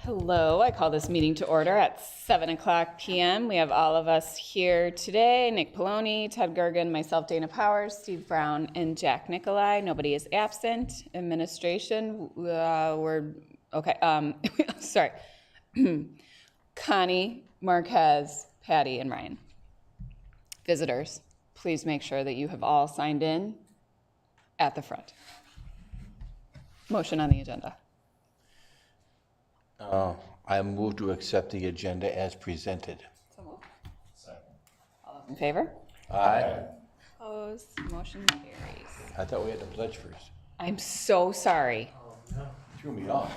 Hello, I call this meeting to order at 7:00 p.m. We have all of us here today: Nick Poloni, Ted Gergen, myself, Dana Powers, Steve Brown, and Jack Nicolai. Nobody is absent. Administration, we're okay. Sorry, Connie, Marquez, Patty, and Ryan. Visitors, please make sure that you have all signed in at the front. Motion on the agenda. I move to accept the agenda as presented. So moved. All those in favor? Aye. Opposed? Motion carries. I thought we had to pledge first. I'm so sorry. Threw me off.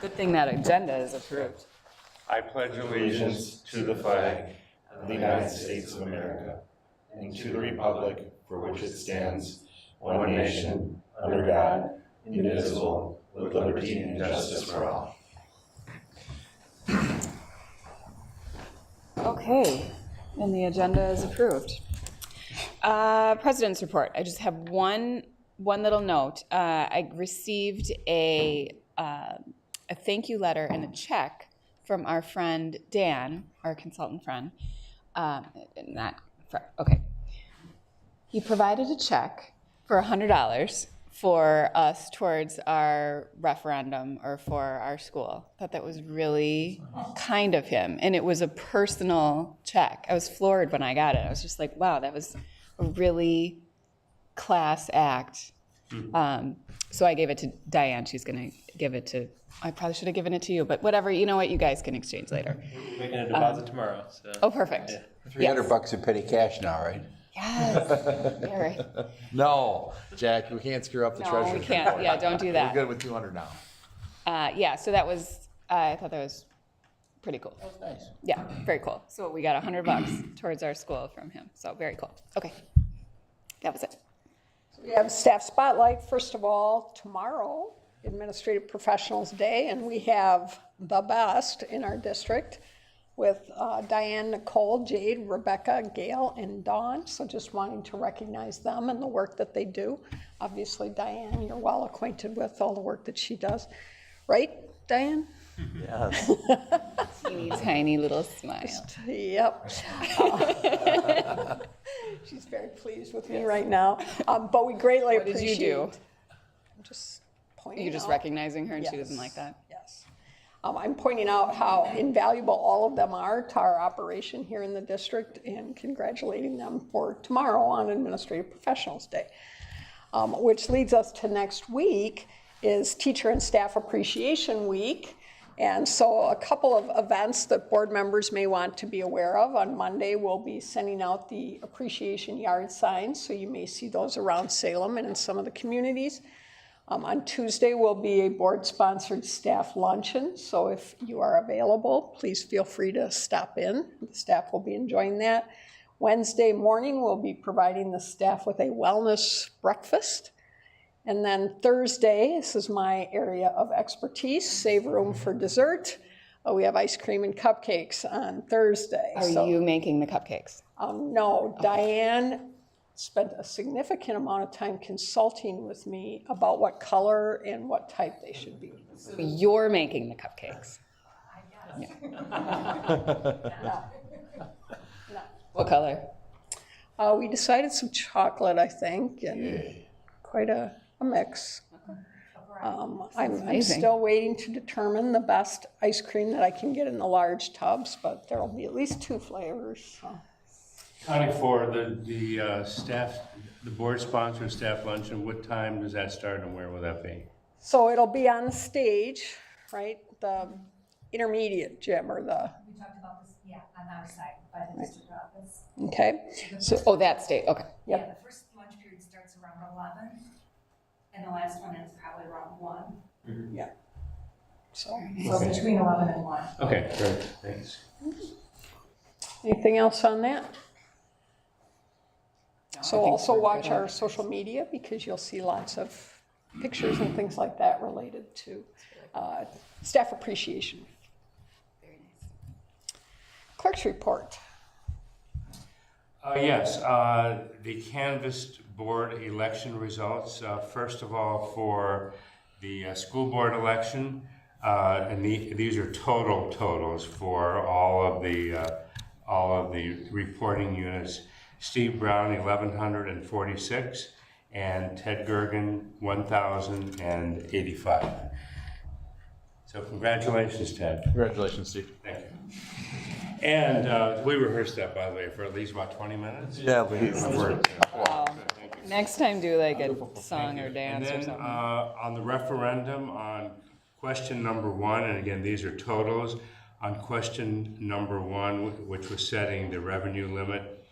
Good thing that agenda is approved. I pledge allegiance to the flag of the United States of America and to the republic for which it stands, one nation, under God, indivisible, with liberty and justice for all. Okay, and the agenda is approved. President's report. I just have one little note. I received a thank you letter and a check from our friend Dan, our consultant friend. He provided a check for $100 for us towards our referendum or for our school. I thought that was really kind of him. And it was a personal check. I was floored when I got it. I was just like, wow, that was a really class act. So I gave it to Diane. She's going to give it to, I probably should have given it to you, but whatever, you know what, you guys can exchange later. We're making a deposit tomorrow. So. Oh, perfect. Yeah. $300 in petty cash now, right? Yes. Yeah, right. No, Jack, we can't screw up the No, treasury. we can't. Yeah, don't do that. We're good with 200 now. Yeah, so that was, I thought that was pretty cool. That was nice. Yeah, very cool. So we got $100 towards our school from him. So very cool. Okay, that was it. We have staff spotlight, first of all, tomorrow, Administrative Professionals Day, and we have the best in our district with Diane, Nicole, Jade, Rebecca, Gail, and Dawn. So just wanting to recognize them and the work that they do. Obviously, Diane, you're well acquainted with all the work that she does. Right, Diane? Yes. Teeny tiny little smile. Yep. She's very pleased with me right now. But we greatly What did appreciate. you do? I'm just pointing You're just out. recognizing her and she doesn't Yes. like that? Yes. I'm pointing out how invaluable all of them are to our operation here in the district and congratulating them for tomorrow on Administrative Professionals Day. Which leads us to next week is Teacher and Staff Appreciation Week. And so a couple of events that board members may want to be aware of. On Monday, we'll be sending out the appreciation yard signs, so you may see those around Salem and in some of the communities. On Tuesday will be a board-sponsored staff luncheon, so if you are available, please feel free to stop in. The staff will be enjoying that. Wednesday morning, we'll be providing the staff with a wellness breakfast. And then Thursday, this is my area of expertise, save room for dessert. We have ice cream and cupcakes on Thursday. Are you making the cupcakes? No, Diane spent a significant amount of time consulting with me about what color and what type they should be. So you're making the cupcakes? No. What color? We decided some chocolate, I think, and quite a mix. I'm amazing. still waiting to determine the best ice cream that I can get in the large tubs, but there'll be at least 2 flavors. So. Connie, for the staff, the board-sponsored staff luncheon, what time does that start and where will that be? So it'll be on the stage, right? The intermediate gym or the, We talked about this, yeah, on our side, by the district office. okay? Oh, that state, okay. Yep. Yeah, the first lunch period starts around 11, and the last one is probably around 1. Yeah. So, So between 11 and 1. Okay, great, thanks. anything else on that? So I think also we're watch good. our social media because you'll see lots of pictures and things like that related to staff appreciation. Very nice. Clerk's report. Yes, the canvassed board election results. First of all, for the school board election, and these are totals for all of the reporting units. Steve Brown, 1,146, and Ted Gergen, 1,085. So congratulations, Ted. Congratulations, Steve. Thank you. And we rehearsed that, by the way, for at least about 20 minutes. Yeah, please. Wow. Next time, do like a song or And dance or then something. on the referendum on question number 1, and again, these are totals, on question number 1, which was setting the revenue limit,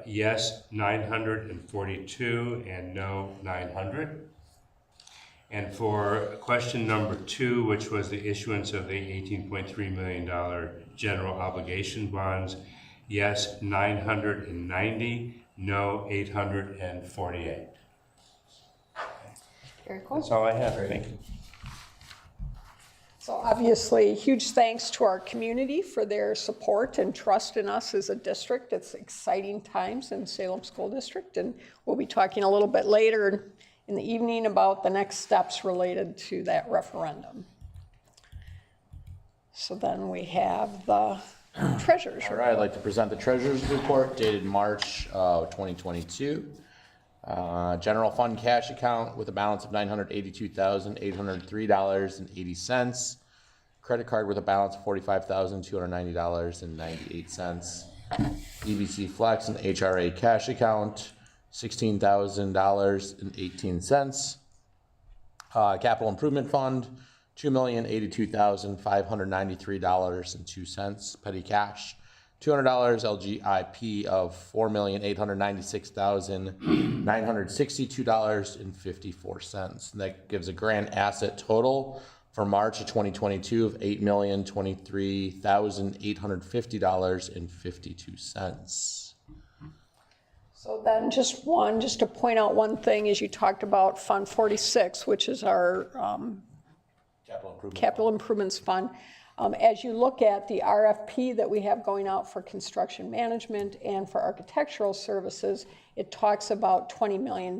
yes, 942, and no, 900. And for question number 2, which was the issuance of the $18.3 million general obligation bonds, yes, 990, no, 848. Very cool. That's all I have. Thank you. So obviously, huge thanks to our community for their support and trust in us as a district. It's exciting times in Salem School District, and we'll be talking a little bit later in the evening about the next steps related to that referendum. So then we have the treasurer's All right, I'd like to present the treasurer's report dated March 2022. General fund cash account with a balance of $982,803.80. Credit card with a balance of $45,290.98. EBC Flex and HRA cash account, $16,000.18. Capital Improvement Fund, $2,082,593.02. Petty cash, $200. LGIP of $4,896,962.54. That gives a grand asset total for March of 2022 of $8,023,850.52. So then just to point out one thing, is you talked about Fund 46, which is our Capital Improvements Fund. As you look at the RFP that we have going out for construction management and for architectural services, it talks about $20 million.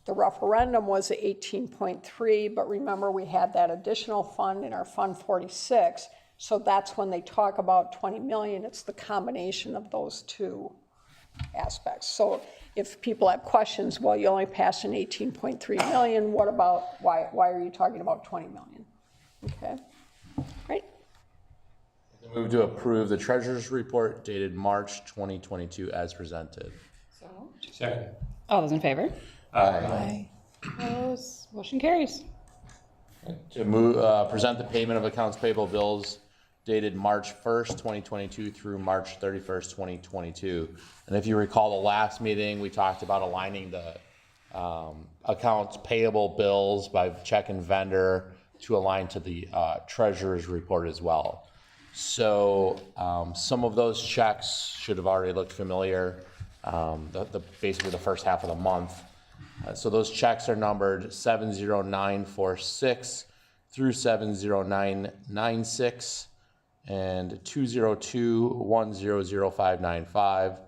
The referendum was at 18.3, but remember we had that additional fund in our Fund 46. So that's when they talk about 20 million, it's the combination of those two aspects. So if people have questions, well, you only passed an 18.3 million, what about, why are you talking about 20 million? Okay, great. Move to approve the treasurer's report dated March 2022 as presented. So, Second. all those in favor? Aye. Opposed? Motion carries. To move, present the payment of accounts payable bills dated March 1st, 2022 through March 31st, 2022. And if you recall the last meeting, we talked about aligning the accounts payable bills by check and vendor to align to the treasurer's report as well. So some of those checks should have already looked familiar, basically the first half of the month. So those checks are numbered 70946 through 70996 and 202100595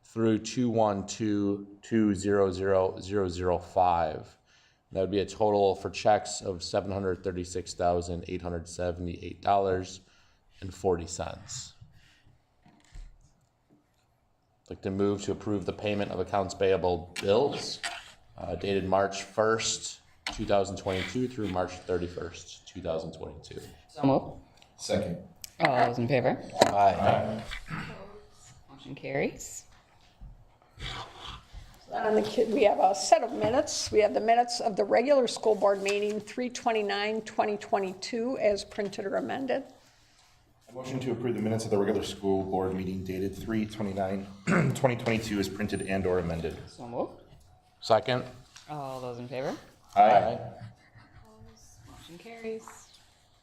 through 212200005. That would be a total for checks of $736,878.40. I'd like to move to approve the payment of accounts payable bills dated March 1st, 2022 through March 31st, 2022. So moved. Second. All those in favor? Aye. Motion carries. We have a set of minutes. We have the minutes of the regular school board meeting 3/29/2022 as printed or amended. I motion to approve the minutes of the regular school board meeting dated 3/29/2022 as printed and or amended. So moved. Second. All those in favor? Aye. Motion carries.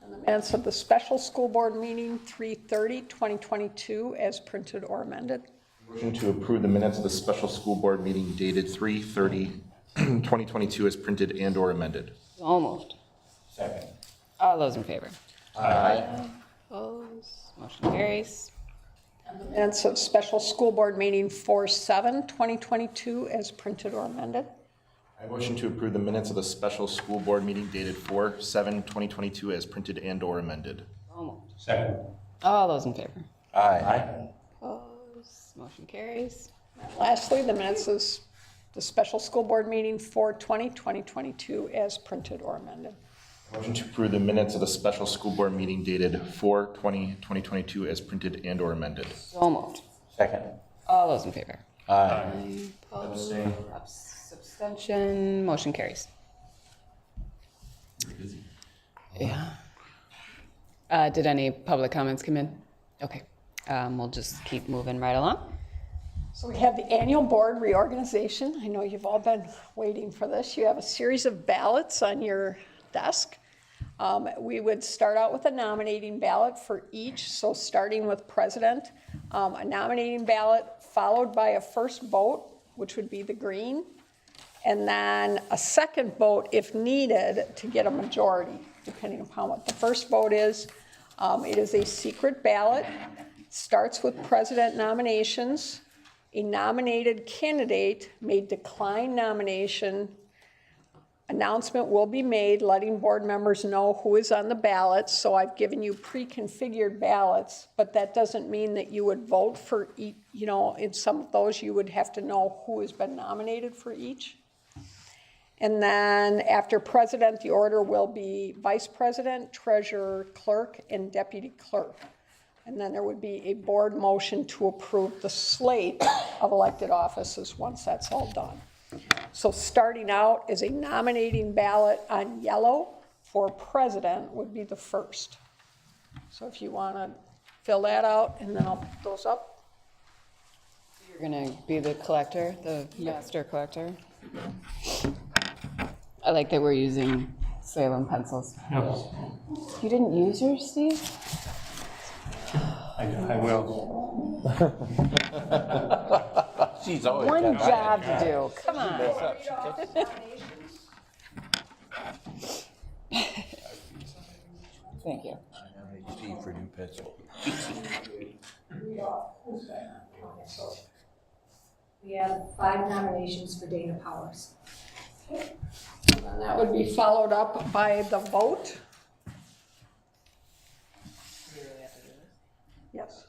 And the minutes of the special school board meeting 3/30/2022 as printed or amended. Motion to approve the minutes of the special school board meeting dated 3/30/2022 as printed and or amended. So moved. Second. All those in favor? Aye. Opposed? Motion carries. And the minutes of special school board meeting 4/7/2022 as printed or amended. I motion to approve the minutes of the special school board meeting dated 4/7/2022 as printed and/or amended. So moved. Second. All those in favor? Aye. Opposed? Motion carries. Lastly, the minutes of the special school board meeting 4/20/2022 as printed or amended. Motion to approve the minutes of the special school board meeting dated 4/20/2022 as printed and/or amended. So moved. Second. All those in favor? Aye. Opposed? Abstention, motion carries. Yeah. Did any public comments come in? Okay, we'll just keep moving right along. So we have the annual board reorganization. I know you've all been waiting for this. You have a series of ballots on your desk. We would start out with a nominating ballot for each, so starting with president, a nominating ballot followed by a first vote, which would be the green, and then a second vote if needed to get a majority, depending upon what the first vote is. It is a secret ballot, starts with president nominations. A nominated candidate may decline nomination. Announcement will be made letting board members know who is on the ballot. So I've given you pre-configured ballots, but that doesn't mean that you would vote for each, in some of those you would have to know who has been nominated for each. And then after president, the order will be vice president, treasurer, clerk, and deputy clerk. And then there would be a board motion to approve the slate of elected offices once that's all done. So starting out is a nominating ballot on yellow for president would be the first. So if you want to fill that out, and then I'll put those up. You're gonna be the collector, the master collector. I like that we're using Salem pencils. No, You didn't use yours, Steve? I will. She's always One got job to do, come on. Thank you. Steve for new pencil. We have 5 nominations for Dana Powers. And that would be followed up by the vote. Yes.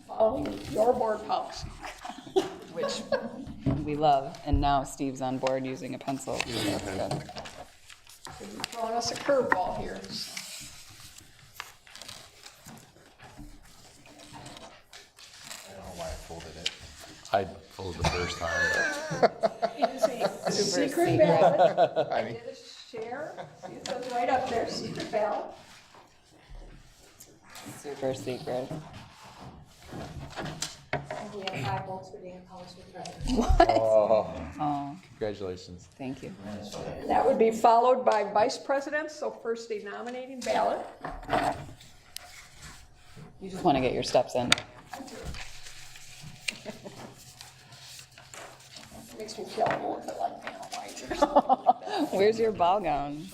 Following your board policy. Which we love, and now Steve's on board using a pencil. That's good. You're throwing us a curveball here. I don't know why I folded it. I pulled the first time. It is a secret secret. ballot. I did a share. See, it says right up there, secret ballot. Super secret. And we have 5 votes for Dana Powers for president. Oh, Congratulations. thank you. That would be followed by vice president, so first a nominating ballot. You just want to get your steps in. Makes me feel a little bit like Vanna White or something like that. Where's your ball gown?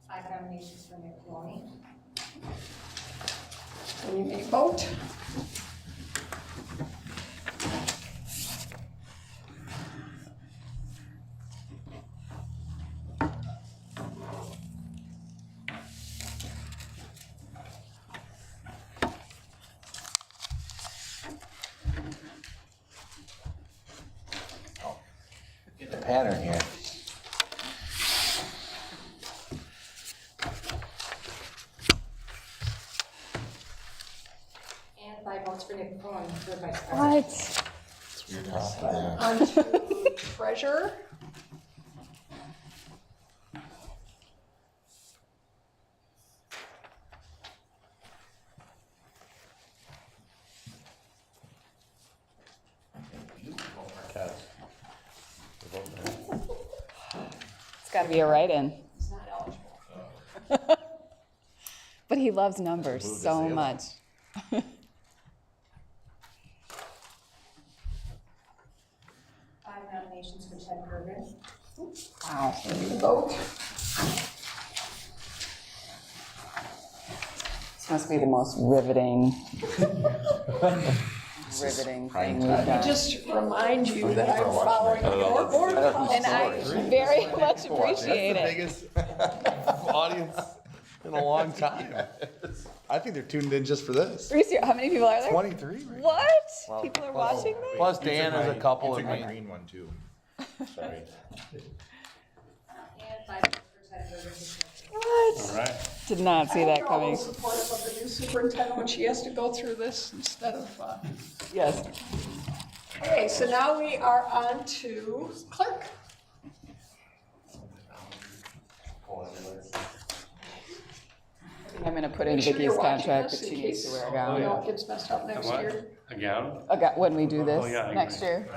Five nominations for Nick Maloney. And you may vote. Get the pattern here. And 5 votes for Nick Maloney for vice president. What? It's weird how, yeah. On to treasurer. It's got to be a write-in. He's not eligible. But he loves numbers so much. nominations for Ted Gergen. Wow. Vote. This must be the most riveting thing we've done. Just remind you that I'm following your board policy. And I very much appreciate it. Biggest audience in a long time. I think they're tuned in just for this. How many people are there? 23. Right? What? People are watching me? Plus Dan is a couple You of took my me. green one too. Sorry. And 5 votes for Ted Gergen. What? All right. Did not see that I'm coming. all supportive of the new superintendent when she has to go through this instead of, Yes. okay, so now we are on to clerk. I'm gonna put in Make sure Vicky's you're watching contract, this but in she needs case, to wear a you gown. know, it gets messed up next What? year. A gown? When we do this yeah, I next agree. year,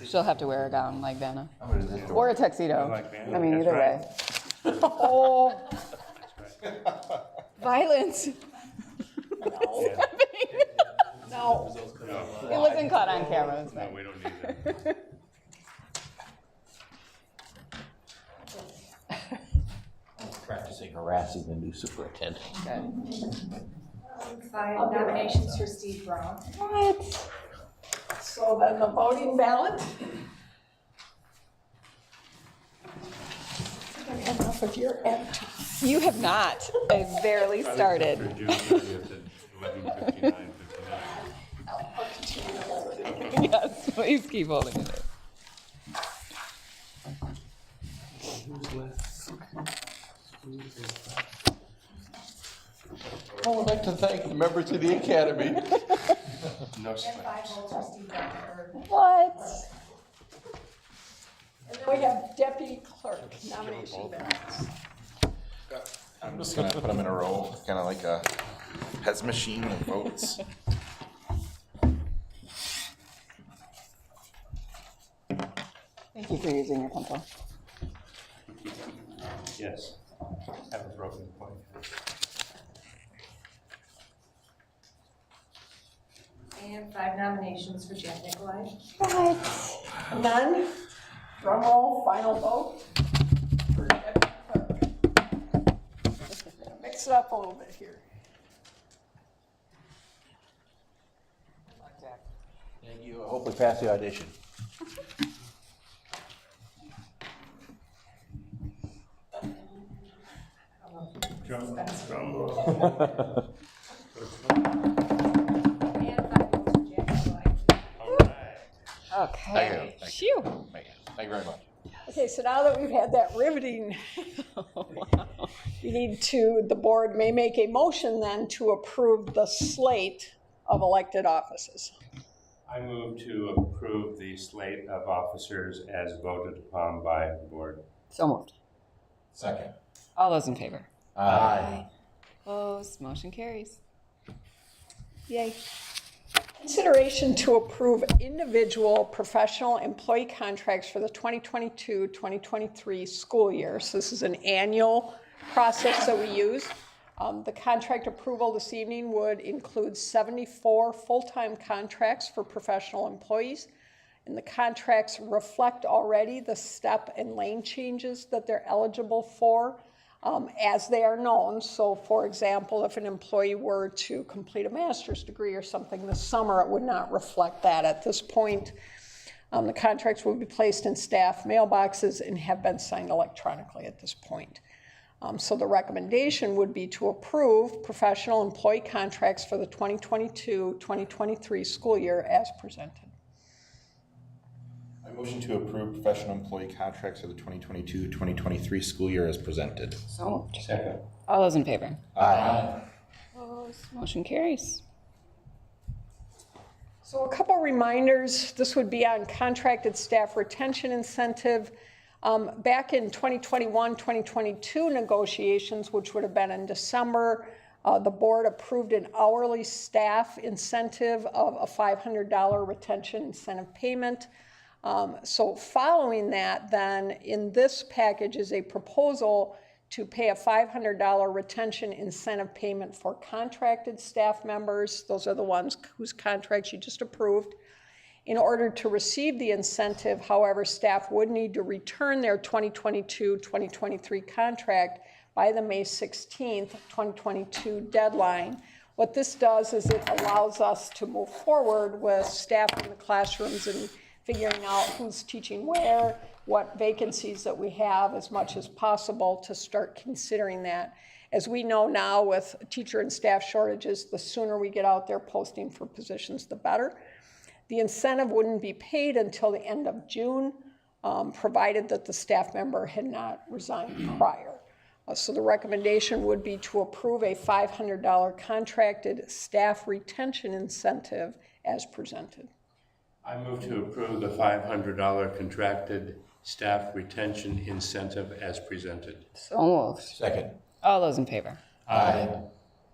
she'll have to wear a gown like Vanna. I'm gonna do this. Or a tuxedo. Like Vanna, I mean, that's either way. right. Oh, violence. No, It wasn't caught on camera. It was No, fine. we don't need that. Practicing harassing the new superintendent. Good. 5 nominations for Steve Brown. What? so then the voting ballot. I've had enough of your attitude. You have not. I barely started. For June 30th at 11:59:59. I'll continue. Yes, please keep holding it. I would like to thank the members of the academy. No And sweat. 5 votes for Steve Brown. What? And then we have deputy clerk nomination ballots. I'm just gonna put them in a row, kind of like a Pez machine of votes. Thank you for using your pencil. Yes. Haven't broken the point. And 5 nominations for Jack Nicolai. What? None. Drum roll, final vote. For deputy clerk. Mix it up a little bit here. Thank you. I hope we pass the audition. Drum roll. And 5 votes for Jack Nicolai. All right. Okay. Thank Phew. Thank you very much. Okay, so now that we've had that riveting, the board may make a motion then to approve the slate of elected offices. I move to approve the slate of officers as voted upon by the board. So moved. Second. All those in favor? Aye. Opposed, motion carries. Yay. Consideration to approve individual professional employee contracts for the 2022-2023 school year. So this is an annual process that we use. The contract approval this evening would include 74 full-time contracts for professional employees. And the contracts reflect already the step and lane changes that they're eligible for as they are known. So for example, if an employee were to complete a master's degree or something this summer, it would not reflect that at this point. The contracts will be placed in staff mailboxes and have been signed electronically at this point. So the recommendation would be to approve professional employee contracts for the 2022-2023 school year as presented. I motion to approve professional employee contracts for the 2022-2023 school year as presented. So moved. Second. All those in favor? Aye. Opposed, motion carries. So a couple reminders, this would be on contracted staff retention incentive. Back in 2021-2022 negotiations, which would have been in December, the board approved an hourly staff incentive of a $500 retention incentive payment. So following that, then in this package is a proposal to pay a $500 retention incentive payment for contracted staff members. Those are the ones whose contracts you just approved. In order to receive the incentive, however, staff would need to return their 2022-2023 contract by the May 16th, 2022 deadline. What this does is it allows us to move forward with staff in the classrooms and figuring out who's teaching where, what vacancies that we have as much as possible to start considering that. As we know now with teacher and staff shortages, the sooner we get out there posting for positions, the better. The incentive wouldn't be paid until the end of June, provided that the staff member had not resigned prior. So the recommendation would be to approve a $500 contracted staff retention incentive as presented. I move to approve the $500 contracted staff retention incentive as presented. So moved. Second. All those in favor? Aye.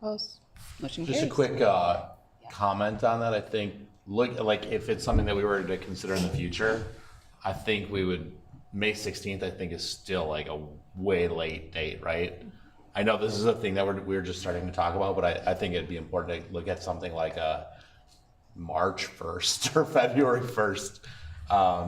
Opposed? Motion Just a carries. quick comment on that. I think, like if it's something that we were to consider in the future, I think we would, May 16th, I think is still like a way late date, right? I know this is a thing that we're just starting to talk about, but I think it'd be important to look at something like a March 1st or February 1st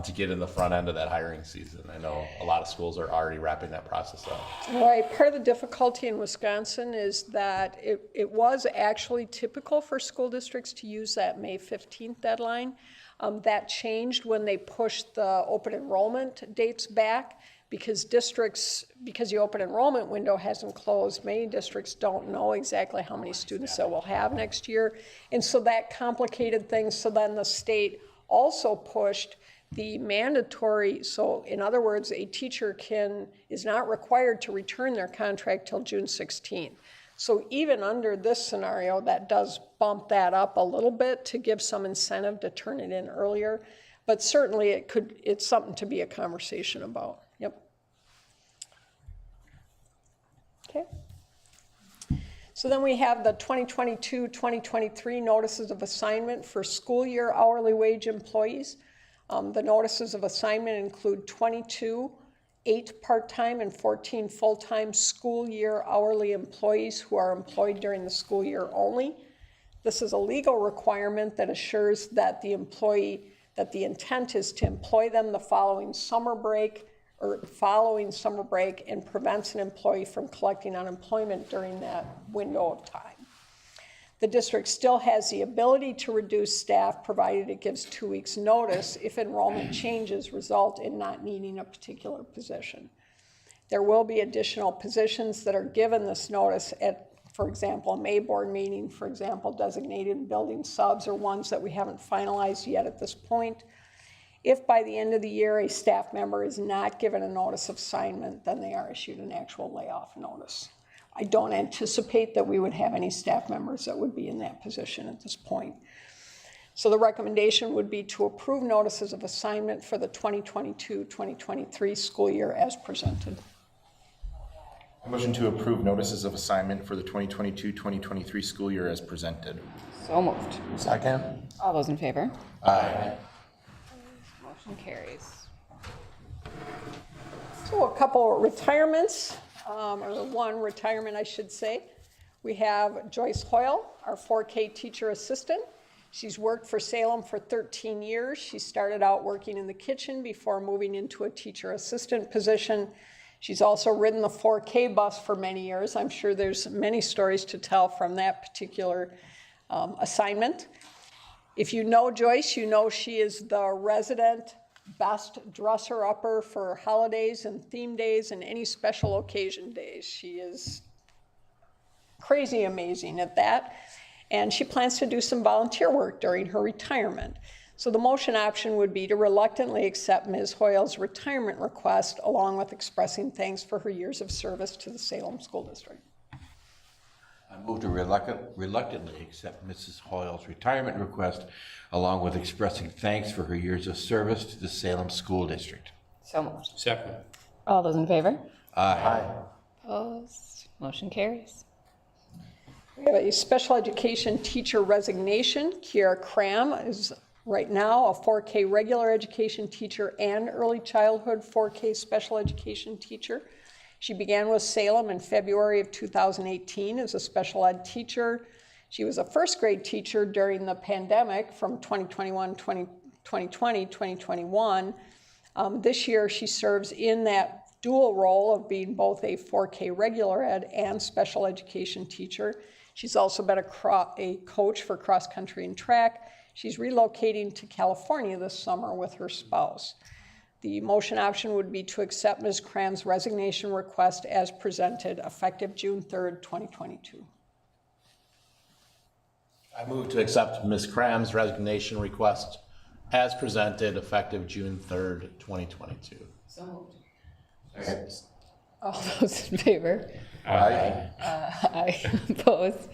to get in the front end of that hiring season. I know a lot of schools are already wrapping that process up. Right, part of the difficulty in Wisconsin is that it was actually typical for school districts to use that May 15th deadline. That changed when they pushed the open enrollment dates back because the open enrollment window hasn't closed. Many districts don't know exactly how many students they will have next year. And so that complicated things. So then the state also pushed the mandatory, so in other words, a teacher is not required to return their contract till June 16th. So even under this scenario, that does bump that up a little bit to give some incentive to turn it in earlier. But certainly it's something to be a conversation about. Yep. Okay. So then we have the 2022-2023 notices of assignment for school year hourly wage employees. The notices of assignment include 22 8 part-time and 14 full-time school year hourly employees who are employed during the school year only. This is a legal requirement that assures that the intent is to employ them the following summer break and prevents an employee from collecting unemployment during that window of time. The district still has the ability to reduce staff provided it gives 2 weeks notice if enrollment changes result in not needing a particular position. There will be additional positions that are given this notice at, for example, a May board meeting, for example, designated building subs or ones that we haven't finalized yet at this point. If by the end of the year a staff member is not given a notice of assignment, then they are issued an actual layoff notice. I don't anticipate that we would have any staff members that would be in that position at this point. So the recommendation would be to approve notices of assignment for the 2022-2023 school year as presented. A motion to approve notices of assignment for the 2022-2023 school year as presented. So moved. Second. All those in favor? Aye. Motion carries. So a couple retirements, or one retirement, I should say. We have Joyce Hoyle, our 4K teacher assistant. She's worked for Salem for 13 years. She started out working in the kitchen before moving into a teacher assistant position. She's also ridden the 4K bus for many years. I'm sure there's many stories to tell from that particular assignment. If you know Joyce, you know she is the resident best dresser-upper for holidays and theme days and any special occasion days. She is crazy amazing at that. And she plans to do some volunteer work during her retirement. So the motion option would be to reluctantly accept Ms. Hoyle's retirement request along with expressing thanks for her years of service to the Salem School District. I move to reluctantly accept Mrs. Hoyle's retirement request, along with expressing thanks for her years of service to the Salem School District. So moved. Second. All those in favor? Aye. Opposed? Motion carries. We have a special education teacher resignation. Kiara Cram is right now a 4K regular education teacher and early childhood 4K special education teacher. She began with Salem in February of 2018 as a special ed teacher. She was a first grade teacher during the pandemic from 2021 2020, 2021. This year, she serves in that dual role of being both a 4K regular ed and special education teacher. She's also been a coach for cross country and track. She's relocating to California this summer with her spouse. The motion option would be to accept Ms. Cram's resignation request as presented, effective June 3rd, 2022. I move to accept Ms. Cram's resignation request as presented, effective June 3rd, 2022. So moved. All those in favor? Aye. Aye. Opposed?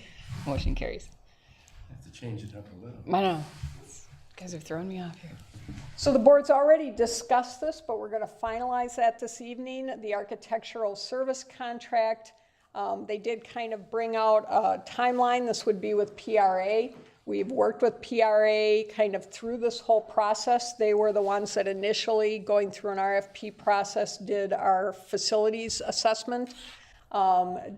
Motion carries. Have to change it up a little. I know. You guys are throwing me off here. So the board's already discussed this, but we're going to finalize that this evening. The architectural service contract, they did kind of bring out a timeline. This would be with PRA. We've worked with PRA kind of through this whole process. They were the ones that initially, going through an RFP process, did our facilities assessment,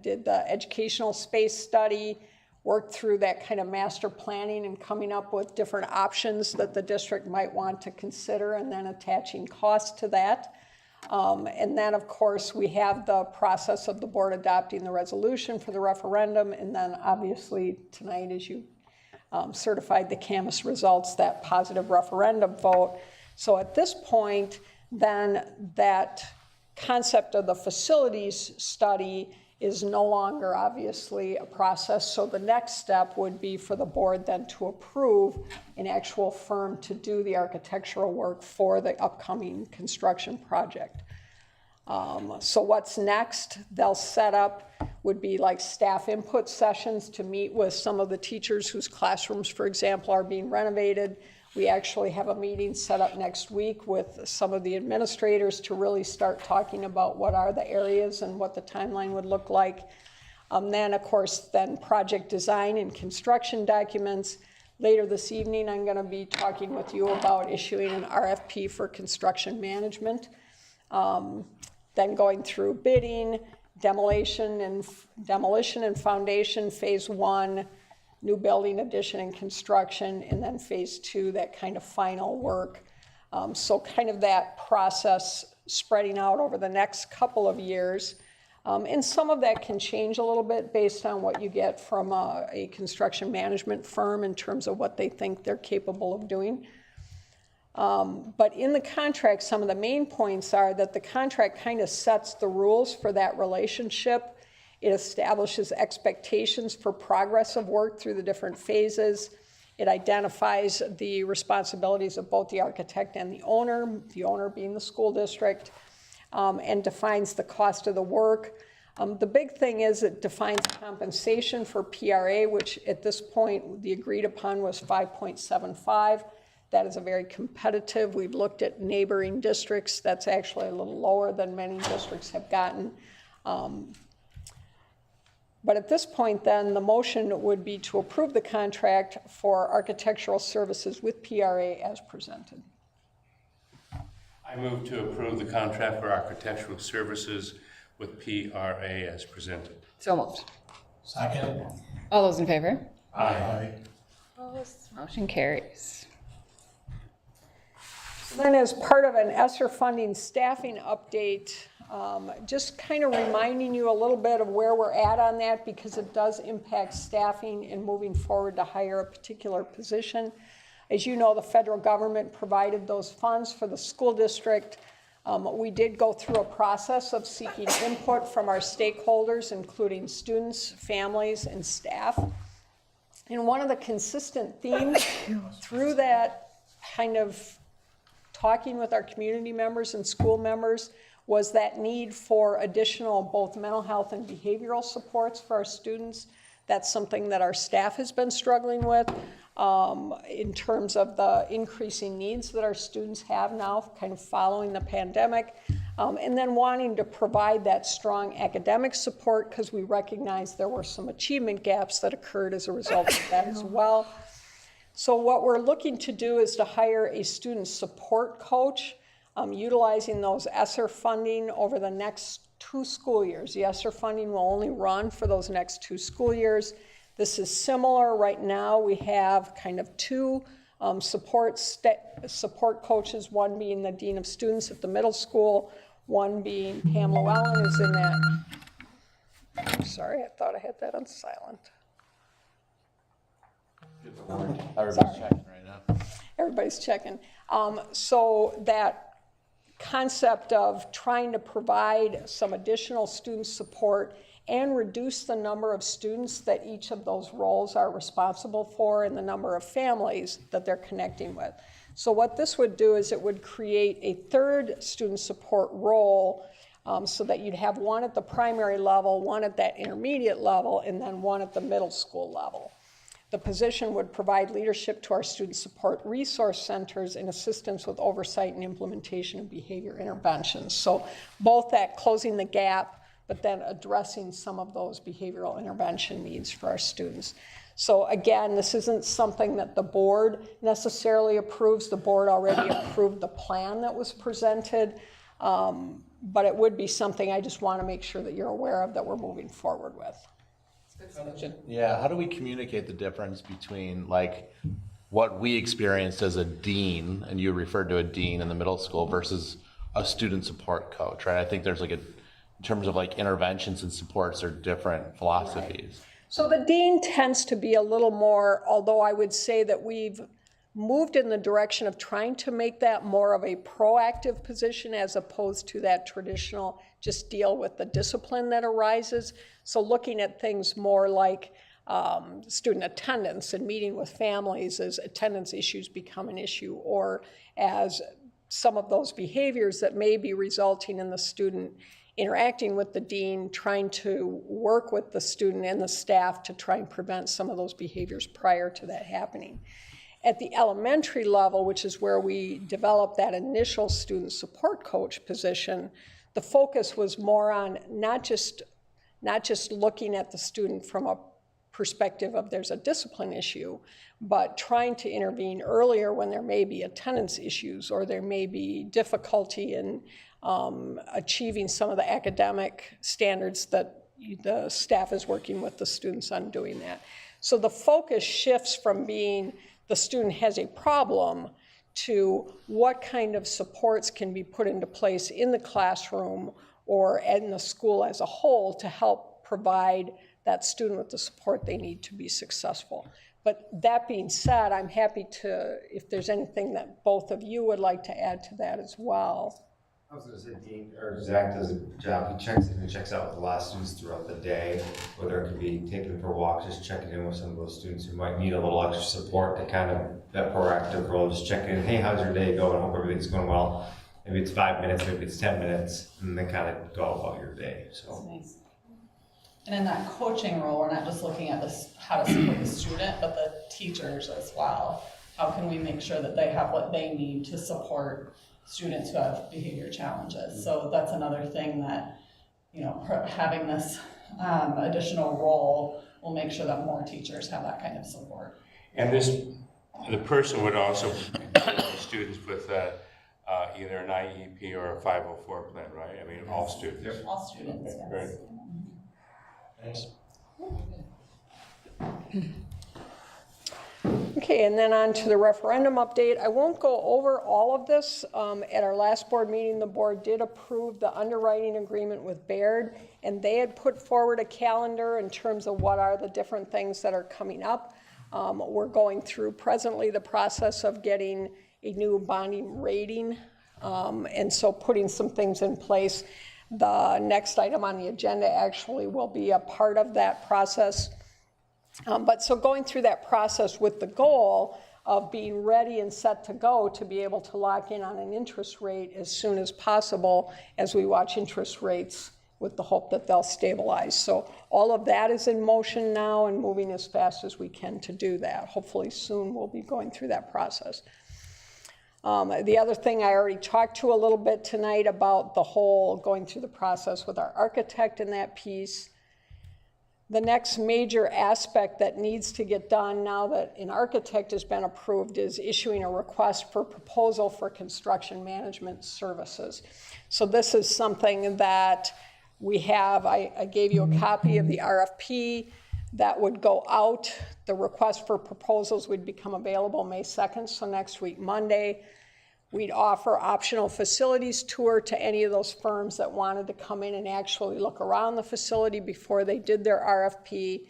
did the educational space study, worked through that kind of master planning and coming up with different options that the district might want to consider, and then attaching costs to that. And then, of course, we have the process of the board adopting the resolution for the referendum, and then obviously tonight, as you certified the Canvas results, that positive referendum vote. So at this point, then that concept of the facilities study is no longer obviously a process. So the next step would be for the board then to approve an actual firm to do the architectural work for the upcoming construction project. So what's next? They'll set up would be like staff input sessions to meet with some of the teachers whose classrooms, for example, are being renovated. We actually have a meeting set up next week with some of the administrators to really start talking about what are the areas and what the timeline would look like. Then, of course, then project design and construction documents. Later this evening, I'm going to be talking with you about issuing an RFP for construction management. Then going through bidding, demolition and foundation, phase 1, new building addition and construction, and then phase 2, that kind of final work. So kind of that process spreading out over the next couple of years. And some of that can change a little bit based on what you get from a construction management firm in terms of what they think they're capable of doing. But in the contract, some of the main points are that the contract kind of sets the rules for that relationship. It establishes expectations for progress of work through the different phases. It identifies the responsibilities of both the architect and the owner being the school district, and defines the cost of the work. The big thing is it defines compensation for PRA, which at this point the agreed upon was 5.75. That is a very competitive. We've looked at neighboring districts. That's actually a little lower than many districts have gotten. But at this point, then, the motion would be to approve the contract for architectural services with PRA as presented. I move to approve the contract for architectural services with PRA as presented. So moved. Second. All those in favor? Aye. Opposed? Motion carries. Then, as part of an ESSER funding staffing update, just kind of reminding you a little bit of where we're at on that, because it does impact staffing and moving forward to hire a particular position. As you know, the federal government provided those funds for the school district. We did go through a process of seeking input from our stakeholders, including students, families, and staff. And one of the consistent themes through that kind of talking with our community members and school members was that need for additional both mental health and behavioral supports for our students. That's something that our staff has been struggling with in terms of the increasing needs that our students have now, kind of following the pandemic, and then wanting to provide that strong academic support, because we recognize there were some achievement gaps that occurred as a result of that as well. So what we're looking to do is to hire a student support coach, utilizing those ESSER funding over the next 2 school years. The ESSER funding will only run for those next 2 school years. This is similar. Right now we have kind of 2 support coaches, one being the Dean of Students at the middle school, one being Pam Llewellyn is in that. I'm sorry, I thought I had that on silent. Everybody's checking right now. Everybody's checking. So that concept of trying to provide some additional student support and reduce the number of students that each of those roles are responsible for and the number of families that they're connecting with. So what this would do is it would create a third student support role so that you'd have one at the primary level, one at that intermediate level, and then one at the middle school level. The position would provide leadership to our student support resource centers and assistance with oversight and implementation of behavior interventions. So both that closing the gap, but then addressing some of those behavioral intervention needs for our students. So again, this isn't something that the board necessarily approves. The board already approved the plan that was presented, but it would be something I just want to make sure that you're aware of that we're moving forward with. Yeah, how do we communicate the difference between like what we experienced as a dean, and you referred to a dean in the middle school, versus a student support coach, right? I think there's like in terms of like interventions and supports are different philosophies. So the dean tends to be a little more, although I would say that we've moved in the direction of trying to make that more of a proactive position as opposed to that traditional just deal with the discipline that arises. So looking at things more like student attendance and meeting with families as attendance issues become an issue, or as some of those behaviors that may be resulting in the student interacting with the dean, trying to work with the student and the staff to try and prevent some of those behaviors prior to that happening. At the elementary level, which is where we developed that initial student support coach position, the focus was more on not just looking at the student from a perspective of there's a discipline issue, but trying to intervene earlier when there may be attendance issues or there may be difficulty in achieving some of the academic standards that the staff is working with the students on doing that. So the focus shifts from being the student has a problem to what kind of supports can be put into place in the classroom or in the school as a whole to help provide that student with the support they need to be successful. But that being said, I'm happy to, if there's anything that both of you would like to add to that as well. I was going to say Dean, or Zach does a job, he checks in and checks out with a lot of students throughout the day, whether it could be taking them for walks, just checking in with some of those students who might need a little extra support to kind of, that proactive role, just checking in, hey, how's your day going? I hope everything's going well. Maybe it's 5 minutes, maybe it's 10 minutes, and then kind of go about your day, so. Nice. And in that coaching role, we're not just looking at this, how to support the student, but the teachers as well. How can we make sure that they have what they need to support students who have behavior challenges? So that's another thing that, you know, having this additional role will make sure that more teachers have that kind of support. And the person would also support students with either an IEP or a 504 plan, right? I mean, all students. Yep. All students, yes. Right. Thanks. Okay, and then on to the referendum update. I won't go over all of this. At our last board meeting, the board did approve the underwriting agreement with Baird, and they had put forward a calendar in terms of what are the different things that are coming up. We're going through presently the process of getting a new bonding rating, and so putting some things in place. The next item on the agenda actually will be a part of that process. But so going through that process with the goal of being ready and set to go to be able to lock in on an interest rate as soon as possible as we watch interest rates with the hope that they'll stabilize. So all of that is in motion now and moving as fast as we can to do that. Hopefully soon we'll be going through that process. The other thing I already talked to a little bit tonight about the whole going through the process with our architect in that piece. The next major aspect that needs to get done now that an architect has been approved is issuing a request for proposal for construction management services. So this is something that we have, I gave you a copy of the RFP. That would go out. The request for proposals would become available May 2nd, so next week, Monday. We'd offer optional facilities tour to any of those firms that wanted to come in and actually look around the facility before they did their RFP.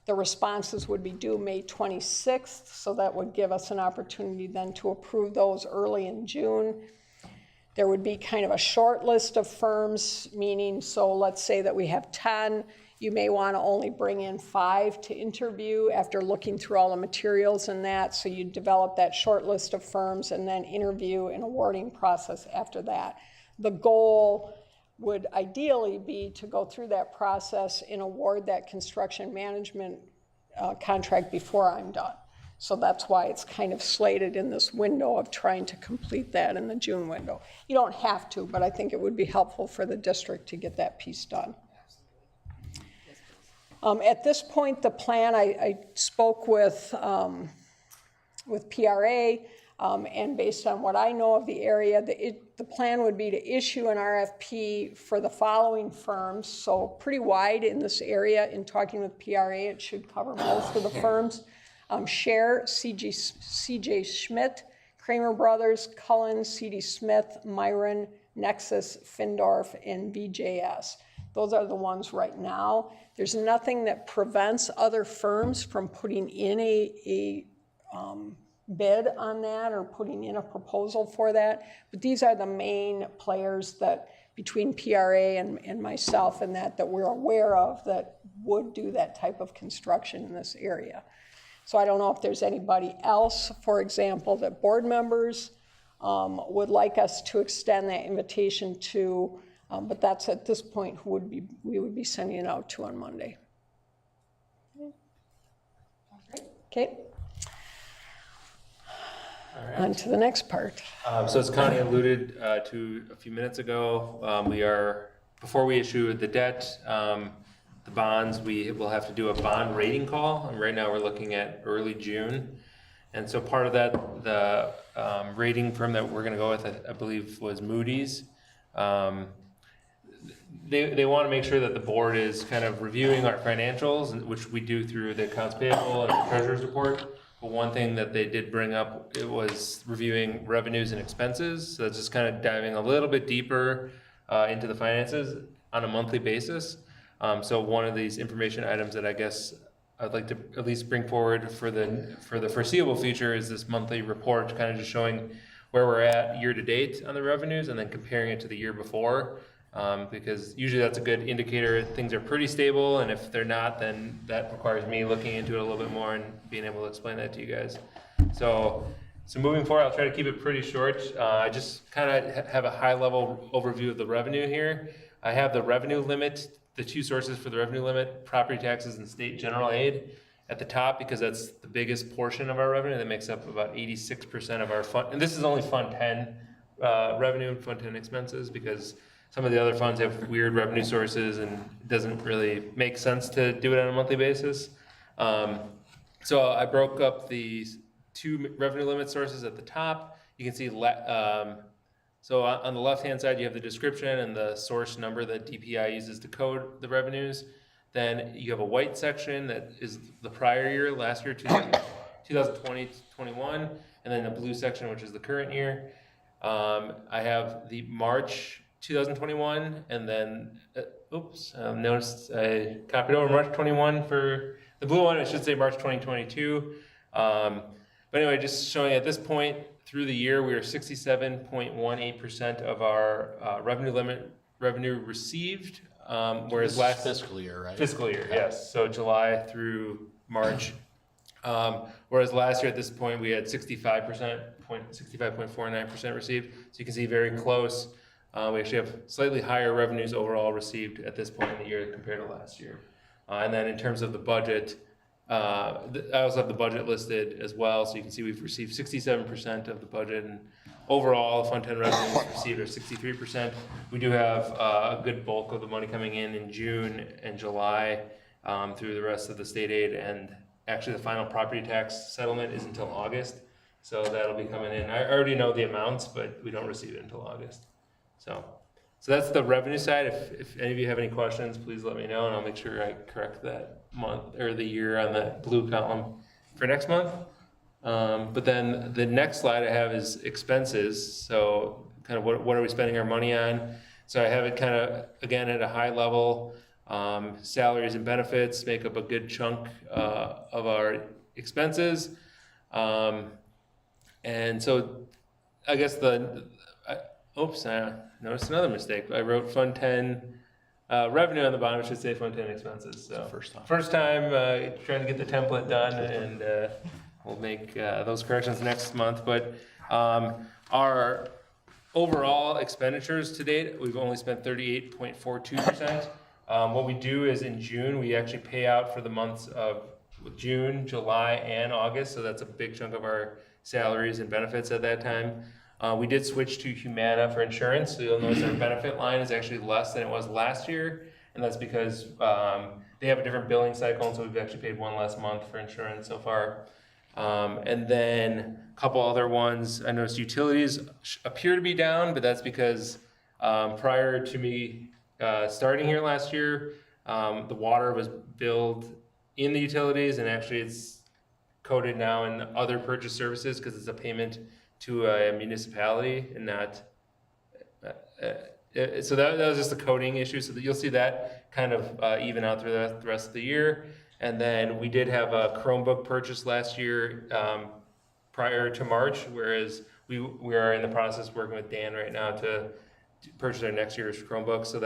The responses would be due May 26th, so that would give us an opportunity then to approve those early in June. There would be kind of a short list of firms, meaning, so let's say that we have 10, you may want to only bring in 5 to interview after looking through all the materials and that, so you develop that short list of firms and then interview an awarding process after that. The goal would ideally be to go through that process and award that construction management contract before I'm done. So that's why it's kind of slated in this window of trying to complete that in the June window. You don't have to, but I think it would be helpful for the district to get that piece done. At this point, the plan, I spoke with PRA, and based on what I know of the area, the plan would be to issue an RFP for the following firms, so pretty wide in this area. In talking with PRA, it should cover most of the firms. Share, CJ Schmidt, Kramer Brothers, Cullen, CD Smith, Myron, Nexus, Findorf, and VJS. Those are the ones right now. There's nothing that prevents other firms from putting in a bid on that or putting in a proposal for that. But these are the main players that, between PRA and myself and that we're aware of that would do that type of construction in this area. So I don't know if there's anybody else, for example, that board members would like us to extend that invitation to, but that's at this point who we would be sending it out to on Monday. Okay. All right. On to the next part. So as Connie alluded to a few minutes ago, we are, before we issue the debt, the bonds, we will have to do a bond rating call. And right now we're looking at early June. And so part of that, the rating firm that we're gonna go with, I believe was Moody's. They want to make sure that the board is kind of reviewing our financials, which we do through the accounts payable and the treasurer's report. But one thing that they did bring up, it was reviewing revenues and expenses. So that's just kind of diving a little bit deeper into the finances on a monthly basis. So one of these information items that I guess I'd like to at least bring forward for the foreseeable future is this monthly report, kind of just showing where we're at year to date on the revenues and then comparing it to the year before. Because usually that's a good indicator things are pretty stable, and if they're not, then that requires me looking into it a little bit more and being able to explain that to you guys. So moving forward, I'll try to keep it pretty short. I just kind of have a high-level overview of the revenue here. I have the revenue limit, the two sources for the revenue limit, property taxes and state general aid at the top, because that's the biggest portion of our revenue. That makes up about 86% of our fund, and this is only Fund 10 revenue and Fund 10 expenses, because some of the other funds have weird revenue sources and it doesn't really make sense to do it on a monthly basis. So I broke up the two revenue limit sources at the top. You can see, so on the left-hand side, you have the description and the source number that DPI uses to code the revenues. Then you have a white section that is the prior year, last year, 2020-21, and then a blue section, which is the current year. I have the March 2021, and then, noticed I copied over March 21 for the blue one. I should say March 2022. But anyway, just showing at this point through the year, we are 67.18% of our revenue received, whereas last fiscal year, right? Fiscal year, yes. So July through March. Whereas last year at this point, we had 65.49% received. So you can see very close. We actually have slightly higher revenues overall received at this point in the year compared to last year. And then in terms of the budget, I also have the budget listed as well. So you can see we've received 67% of the budget, and overall Fund 10 revenues received are 63%. We do have a good bulk of the money coming in June and July through the rest of the state aid, and actually the final property tax settlement is until August. So that'll be coming in. I already know the amounts, but we don't receive it until August. So So that's the revenue side. If any of you have any questions, please let me know and I'll make sure I correct that month or the year on that blue column for next month. But then the next slide I have is expenses. So kind of what are we spending our money on? So I have it kind of, again, at a high level. Salaries and benefits make up a good chunk of our expenses. And so I guess I noticed another mistake. I wrote Fund 10 revenue on the bottom. I should say Fund 10 expenses. So first time trying to get the template done, and we'll make those corrections next month. But our overall expenditures to date, we've only spent 38.42%. What we do is in June, we actually pay out for the months of June, July, and August. So that's a big chunk of our salaries and benefits at that time. We did switch to Humana for insurance, so you'll notice our benefit line is actually less than it was last year, and that's because they have a different billing cycle, and so we've actually paid one less month for insurance so far. And then a couple other ones, I noticed utilities appear to be down, but that's because prior to me starting here last year, the water was billed in the utilities, and actually it's coded now in other purchase services because it's a payment to a municipality and not, so that was just a coding issue. So that you'll see that kind of even out through the rest of the year. And then we did have a Chromebook purchase last year prior to March, whereas we are in the process working with Dan right now to purchase our next year's Chromebook. So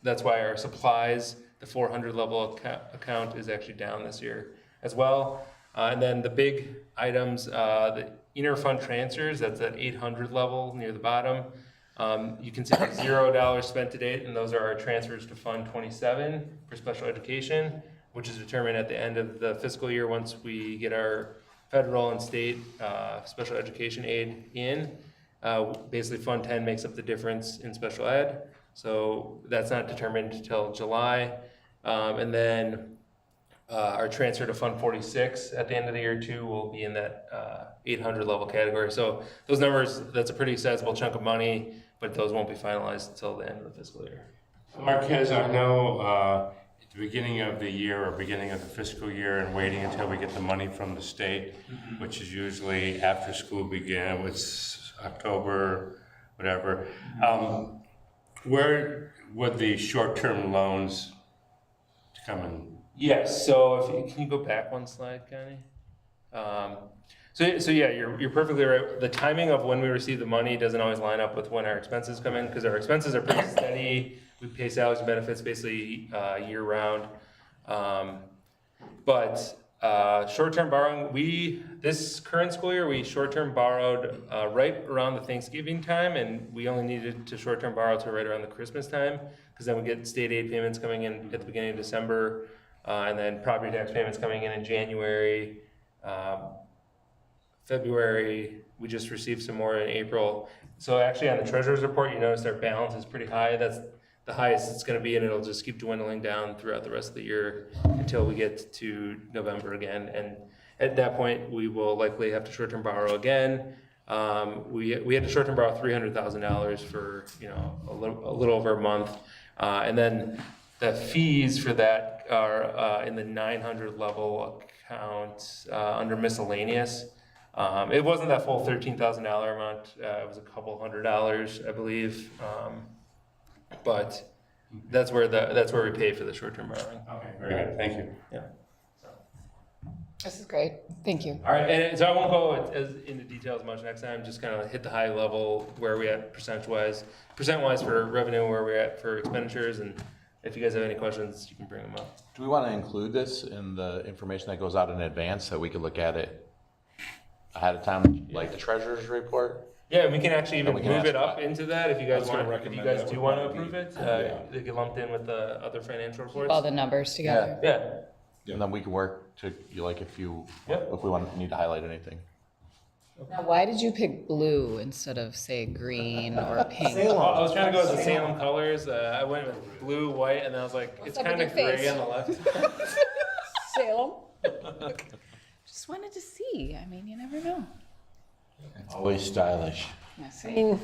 that's why our supplies, the 400 level account is actually down this year as well. And then the big items, the interfund transfers, that's at 800 level near the bottom. You can see $0 spent to date, and those are our transfers to Fund 27 for special education, which is determined at the end of the fiscal year once we get our federal and state special education aid in. Basically, Fund 10 makes up the difference in special ed, so that's not determined until July. And then our transfer to Fund 46 at the end of the year too will be in that 800 level category. So those numbers, that's a pretty sizable chunk of money, but those won't be finalized until the end of the fiscal year. Marquez, I know at the beginning of the year or beginning of the fiscal year and waiting until we get the money from the state, which is usually after school begins, it's October, whatever. Where would the short-term loans come in? Yes, so can you go back one slide, Connie? So yeah, you're perfectly right. The timing of when we receive the money doesn't always line up with when our expenses come in, because our expenses are pretty steady. We pay salaries and benefits basically year round. But short-term borrowing, this current school year, we short-term borrowed right around the Thanksgiving time, and we only needed to short-term borrow to right around the Christmas time, because then we get state aid payments coming in at the beginning of December. And then property tax payments coming in January, February. We just received some more in April. So actually on the treasurer's report, you notice our balance is pretty high. That's the highest it's going to be, and it'll just keep dwindling down throughout the rest of the year until we get to November again. And at that point, we will likely have to short-term borrow again. We had to short-term borrow $300,000 for a little over a month, and then the fees for that are in the 900 level account under miscellaneous. It wasn't that full $13,000 amount. It was a couple $100, I believe. But that's where we pay for the short-term borrowing. Okay, very good. Thank you. Yeah. This is great. Thank you. All right, and so I won't go as into detail as much next time. Just kind of hit the high level where we at percent-wise for revenue, where we're at for expenditures, and if you guys have any questions, you can bring them up. Do we want to include this in the information that goes out in advance so we could look at it ahead of time, like the treasurer's report? Yeah, we can actually even And we can move it ask up into that if you guys want. If you guys do want to approve it, Yeah. they get lumped in with the other financial reports. All the numbers together. Yeah. And then we can work to, if we need to highlight anything. Now, why did you pick blue instead of, say, green or pink? I was trying to go with the Salem colors. I went with blue, white, and then I was like, it's up kind with of your gray face? on the left. Salem? Just wanted to see. I mean, you never know. Always stylish. Yes. I mean,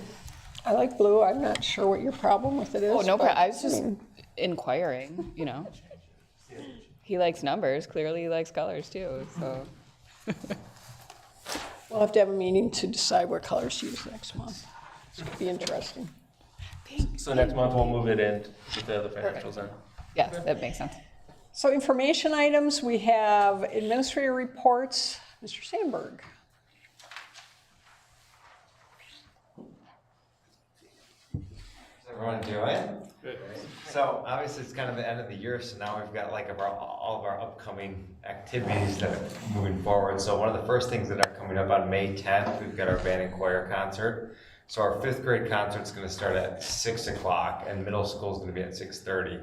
I like blue. I'm not sure what your problem with it is. Oh, no but, problem. I was just mean, inquiring, you know. He likes numbers. Clearly he likes colors too, so. We'll have to have a meeting to decide what colors to use next month. This could be interesting. So next month we'll move it in with the other financials in. Yes, that makes sense. So information items, we have administrator reports. Mr. Sandberg. How's everyone doing? Good. So obviously it's kind of the end of the year, so now we've got like all of our upcoming activities that are moving forward. So one of the first things that are coming up on May 10th, we've got our band and choir concert. So our 5th grade concert's gonna start at 6 o'clock and middle school is gonna be at 6:30.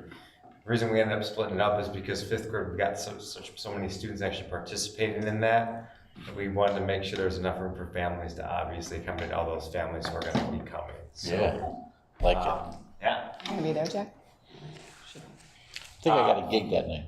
The reason we ended up splitting it up is because 5th grade, we got so many students actually participating in that. We wanted to make sure there's enough room for families to obviously accommodate all those families who are gonna be coming. So, Yeah, like it. yeah. You gonna be there, Jack? I think I got a gig that night.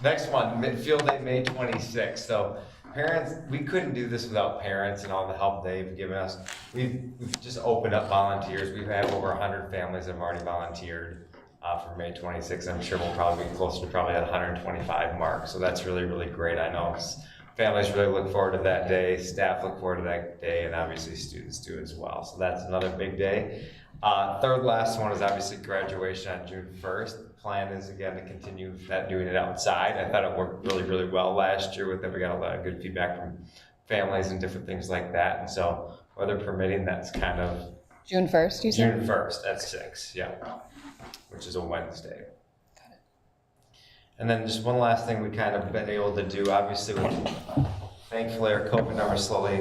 Next one, Field Day, May 26th. So parents, we couldn't do this without parents and all the help they've given us. We've just opened up volunteers. We've had over 100 families that have already volunteered for May 26th. I'm sure we'll probably be closer to probably at 125 mark. So that's really, really great. I know families really look forward to that day. Staff look forward to that day, and obviously students do as well. So that's another big day. Third last one is obviously graduation on June 1st. The plan is again to continue that, doing it outside. I thought it worked really, really well last year with that. We got a lot of good feedback from families and different things like that. And so weather permitting, that's kind of June 1st, you said? June 1st at 6, yeah, which is a Wednesday. And then just one last thing we kind of been able to do, obviously, thankfully our COVID numbers slowly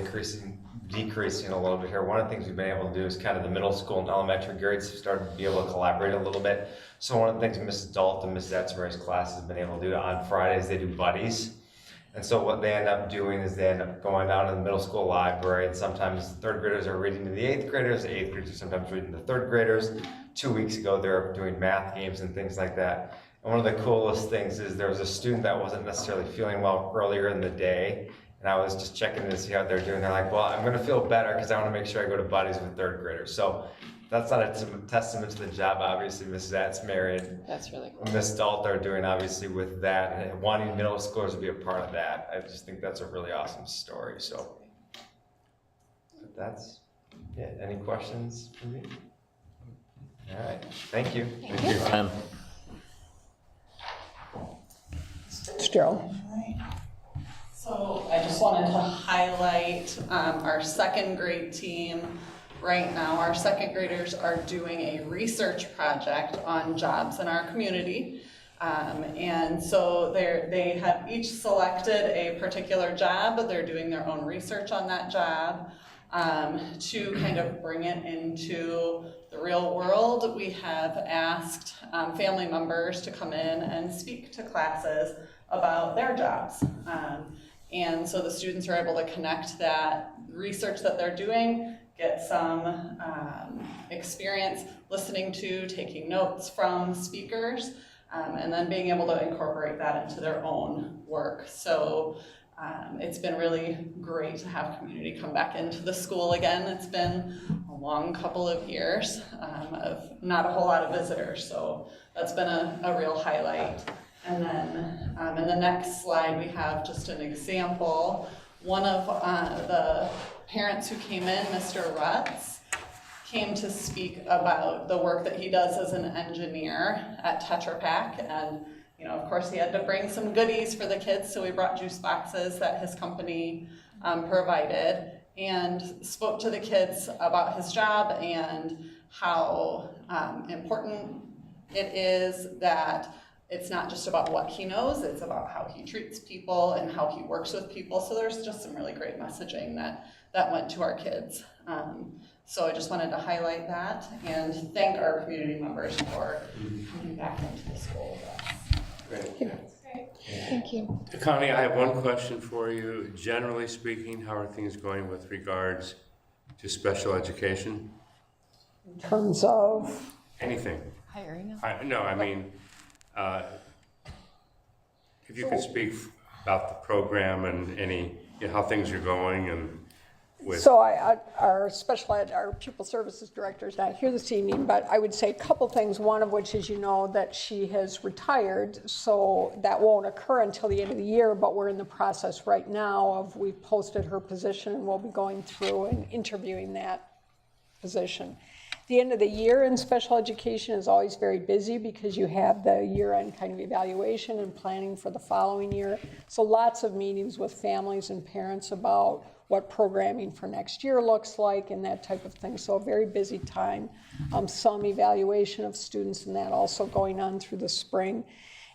decreasing a little bit here. One of the things we've been able to do is kind of the middle school and elementary grades have started to be able to collaborate a little bit. So one of the things Mrs. Dalt and Mrs. Etzmer's class has been able to do on Fridays, they do buddies. And so what they end up doing is they end up going down to the middle school library, and sometimes the third graders are reading to the eighth graders, the eighth graders are sometimes reading to the third graders. 2 weeks ago, they were doing math games and things like that. And one of the coolest things is there was a student that wasn't necessarily feeling well earlier in the day, and I was just checking to see how they're doing. They're like, well, I'm gonna feel better because I wanna make sure I go to buddies with third graders. So that's not a testament to the job, obviously, Mrs. Atzmary and That's really cool. Miss Dalt are doing, obviously, with that, and wanting middle schoolers to be a part of that. I just think that's a really awesome story, so. That's it. Any questions for me? All right, thank you. Thank you, Ryan. Gerald. So I just wanted to highlight our second grade team. Right now, our second graders are doing a research project on jobs in our community. And so they have each selected a particular job, but they're doing their own research on that job to kind of bring it into the real world. We have asked family members to come in and speak to classes about their jobs. And so the students are able to connect that research that they're doing, get some experience listening to, taking notes from speakers, and then being able to incorporate that into their own work. So it's been really great to have community come back into the school again. It's been a long couple of years of not a whole lot of visitors, so that's been a real highlight. And then in the next slide, we have just an example. One of the parents who came in, Mr. Rutz, came to speak about the work that he does as an engineer at Tetra Pak. And, you know, of course, he had to bring some goodies for the kids, so we brought juice boxes that his company provided, and spoke to the kids about his job and how important it is that it's not just about what he knows, it's about how he treats people and how he works with people. So there's just some really great messaging that went to our kids. So I just wanted to highlight that and thank our community members for coming back into the school with us. Great. Thank you. Connie, I have one question for you. Generally speaking, how are things going with regards to special education? In terms of? Anything? Hiring. If you could speak about the program and how things are going and with? So our special ed, our pupil services director is not here this evening, but I would say a couple things. One of which is, you know, that she has retired, so that won't occur until the end of the year, but we're in the process right now of, we've posted her position and we'll be going through and interviewing that position. The end of the year in special education is always very busy because you have the year-end kind of evaluation and planning for the following year. So lots of meetings with families and parents about what programming for next year looks like and that type of thing. So a very busy time. Some evaluation of students and that also going on through the spring.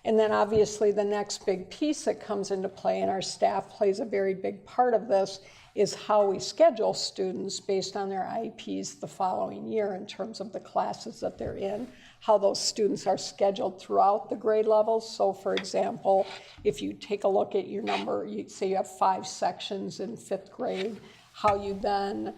And then obviously the next big piece that comes into play, and our staff plays a very big part of this, is how we schedule students based on their IEPs the following year in terms of the classes that they're in, how those students are scheduled throughout the grade levels. So for example, if you take a look at your number, you say you have 5 sections in 5th grade, how you then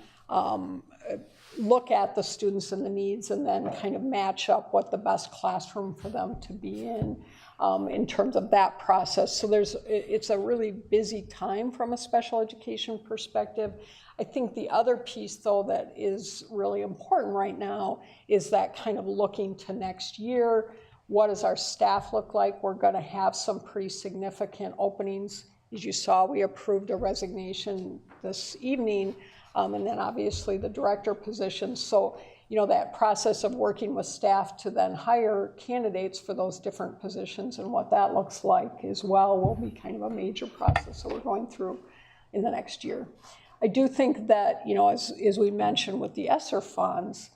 look at the students and the needs and then kind of match up what the best classroom for them to be in terms of that process. So it's a really busy time from a special education perspective. I think the other piece, though, that is really important right now is that kind of looking to next year. What does our staff look like? We're going to have some pretty significant openings. As you saw, we approved a resignation this evening, and then obviously the director position. So, you know, that process of working with staff to then hire candidates for those different positions and what that looks like as well will be kind of a major process that we're going through in the next year. I do think that, you know, as we mentioned with the ESSER funds,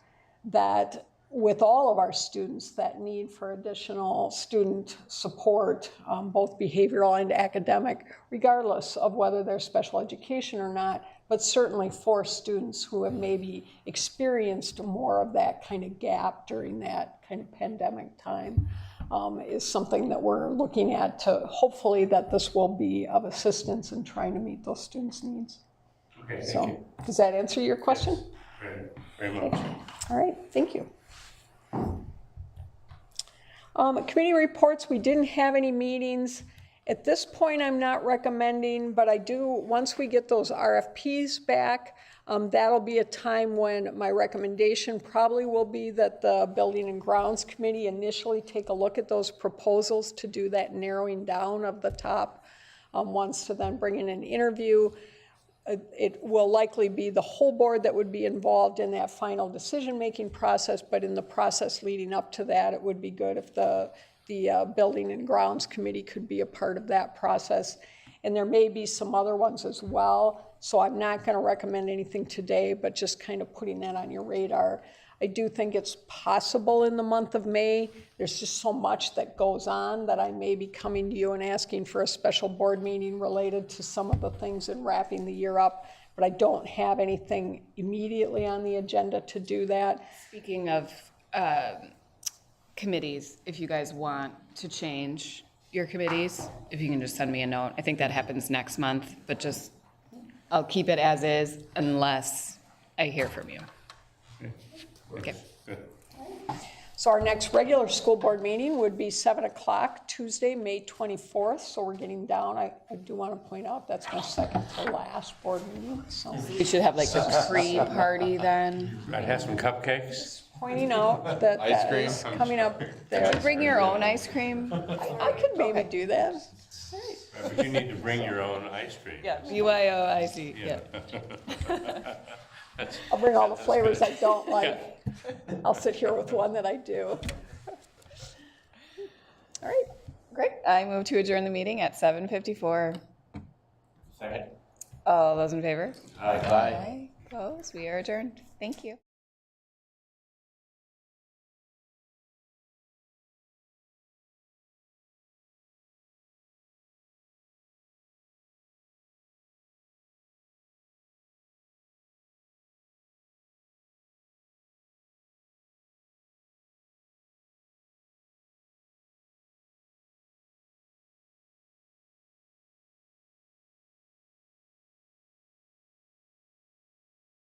that with all of our students, that need for additional student support, both behavioral and academic, regardless of whether they're special education or not, but certainly for students who have maybe experienced more of that kind of gap during that kind of pandemic time, is something that we're looking at to hopefully that this will be of assistance in trying to meet those students' needs. Okay, thank So, you. does that answer your question? Very, very much. All right, thank you. Committee reports, we didn't have any meetings. At this point, I'm not recommending, but I do, once we get those RFPs back, that'll be a time when my recommendation probably will be that the Building and Grounds Committee initially take a look at those proposals to do that narrowing down of the top ones to then bring in an interview. It will likely be the whole board that would be involved in that final decision-making process, but in the process leading up to that, it would be good if the Building and Grounds Committee could be a part of that process. And there may be some other ones as well, so I'm not going to recommend anything today, but just kind of putting that on your radar. I do think it's possible in the month of May. There's just so much that goes on that I may be coming to you and asking for a special board meeting related to some of the things in wrapping the year up, but I don't have anything immediately on the agenda to do that. Speaking of committees, if you guys want to change your committees, if you can just send me a note. I think that happens next month, but just, I'll keep it as is unless I hear from you. Okay. Good. So our next regular school board meeting would be 7 o'clock, Tuesday, May 24th. So we're getting down. I do want to point out that's my second to last board meeting. So We should have like the pre-party then. I'd have some cupcakes. pointing out that that is coming up there. Bring your own ice cream. I could maybe do that. But you need to bring your own ice cream. Yeah, BYOIC, yeah. I'll bring all the flavors I don't like. I'll sit here with one that I do. All right, great. I move to adjourn the meeting at 7:54. Second. All those in favor? Aye. Aye. Opposed? We are adjourned. Thank you.